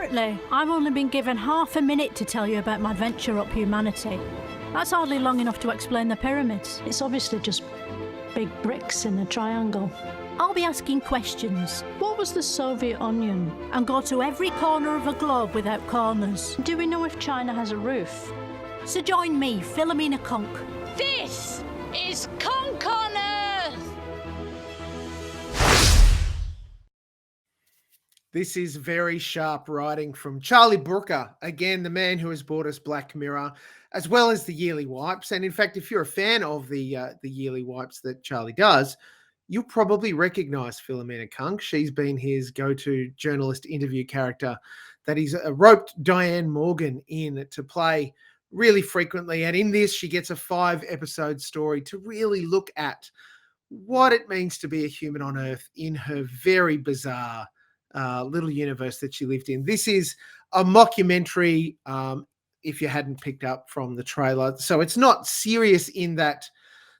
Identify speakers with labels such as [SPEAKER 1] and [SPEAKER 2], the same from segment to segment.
[SPEAKER 1] Apparently, I've only been given half a minute to tell you about my venture up humanity. That's hardly long enough to explain the pyramids.
[SPEAKER 2] It's obviously just big bricks in a triangle.
[SPEAKER 1] I'll be asking questions
[SPEAKER 2] What was the Soviet Onion?
[SPEAKER 1] and go to every corner of a globe without corners.
[SPEAKER 2] Do we know if China has a roof?
[SPEAKER 1] So join me, Philomena Cunk.
[SPEAKER 3] This is Cunk on Earth!
[SPEAKER 4] This is very sharp writing from Charlie Brooker, again, the man who has brought us Black Mirror, as well as the yearly wipes. And in fact, if you're a fan of the yearly wipes that Charlie does, you'll probably recognize Philomena Cunk. She's been his go-to journalist interview character that he's roped Diane Morgan in to play really frequently. And in this, she gets a 5-episode story to really look at what it means to be a human on Earth in her very bizarre little universe that she lived in. This is a mockumentary, if you hadn't picked up from the trailer. So it's not serious in that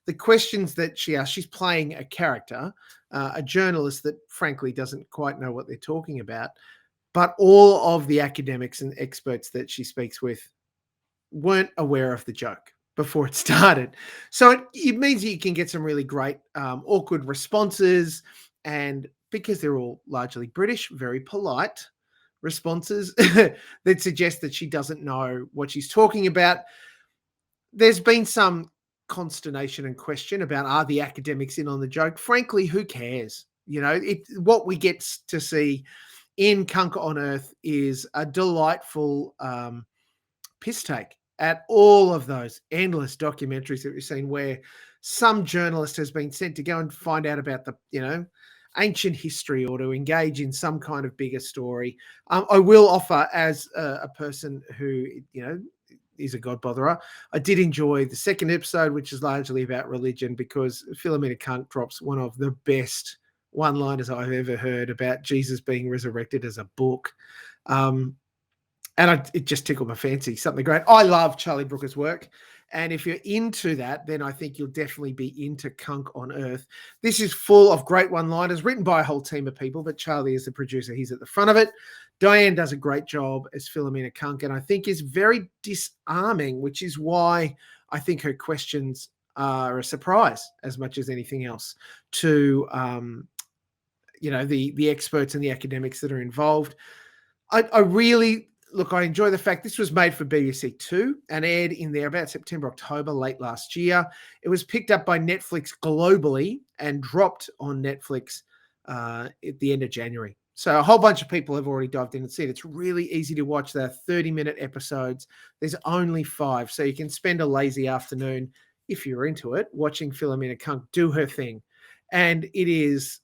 [SPEAKER 4] the questions that she asks, she's playing a character, a journalist that frankly doesn't quite know what they're talking about. But all of the academics and experts that she speaks with weren't aware of the joke before it started. So it means you can get some really great awkward responses, and because they're all largely British, very polite responses that suggest that she doesn't know what she's talking about. There's been some consternation and question about, are the academics in on the joke? Frankly, who cares? You know, what we get to see in Cunk on Earth is a delightful piss take at all of those endless documentaries that we've seen where some journalist has been sent to go and find out about the, ancient history or to engage in some kind of bigger story. I will offer, as a person who, is a God botherer, I did enjoy the second episode, which is largely about religion, because Philomena Cunk drops one of the best one-liners I've ever heard about Jesus being resurrected as a book. It just tickled my fancy, something great. I love Charlie Brooker's work. And if you're into that, then I think you'll definitely be into Cunk on Earth. This is full of great one-liners written by a whole team of people, but Charlie is the producer. He's at the front of it. Diane does a great job as Philomena Cunk, and I think is very disarming, which is why I think her questions are a surprise as much as anything else to, the experts and the academics that are involved. I really... Look, I enjoy the fact this was made for BBC Two and aired in there about September, October, late last year. It was picked up by Netflix globally and dropped on Netflix at the end of January. So a whole bunch of people have already dived in and seen it. It's really easy to watch. They're 30-minute episodes. There's only 5, so you can spend a lazy afternoon, if you're into it, watching Philomena Cunk do her thing. And it is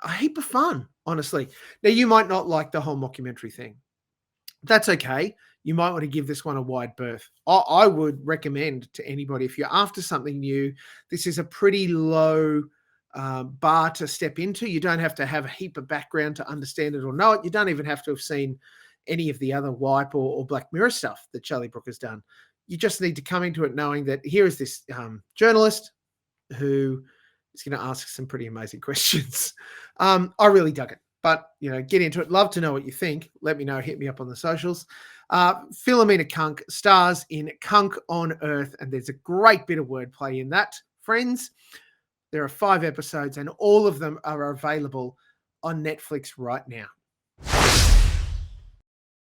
[SPEAKER 4] a heap of fun, honestly. Now, you might not like the whole mockumentary thing. That's okay. You might want to give this one a wide berth. I would recommend to anybody, if you're after something new, this is a pretty low bar to step into. You don't have to have a heap of background to understand it or know it. You don't even have to have seen any of the other Wipe or Black Mirror stuff that Charlie Brooker's done. You just need to come into it knowing that here is this journalist who is going to ask some pretty amazing questions. I really dug it. But, get into it. Love to know what you think. Let me know. Hit me up on the socials. Philomena Cunk stars in Cunk on Earth, and there's a great bit of wordplay in that, friends. There are 5 episodes, and all of them are available on Netflix right now.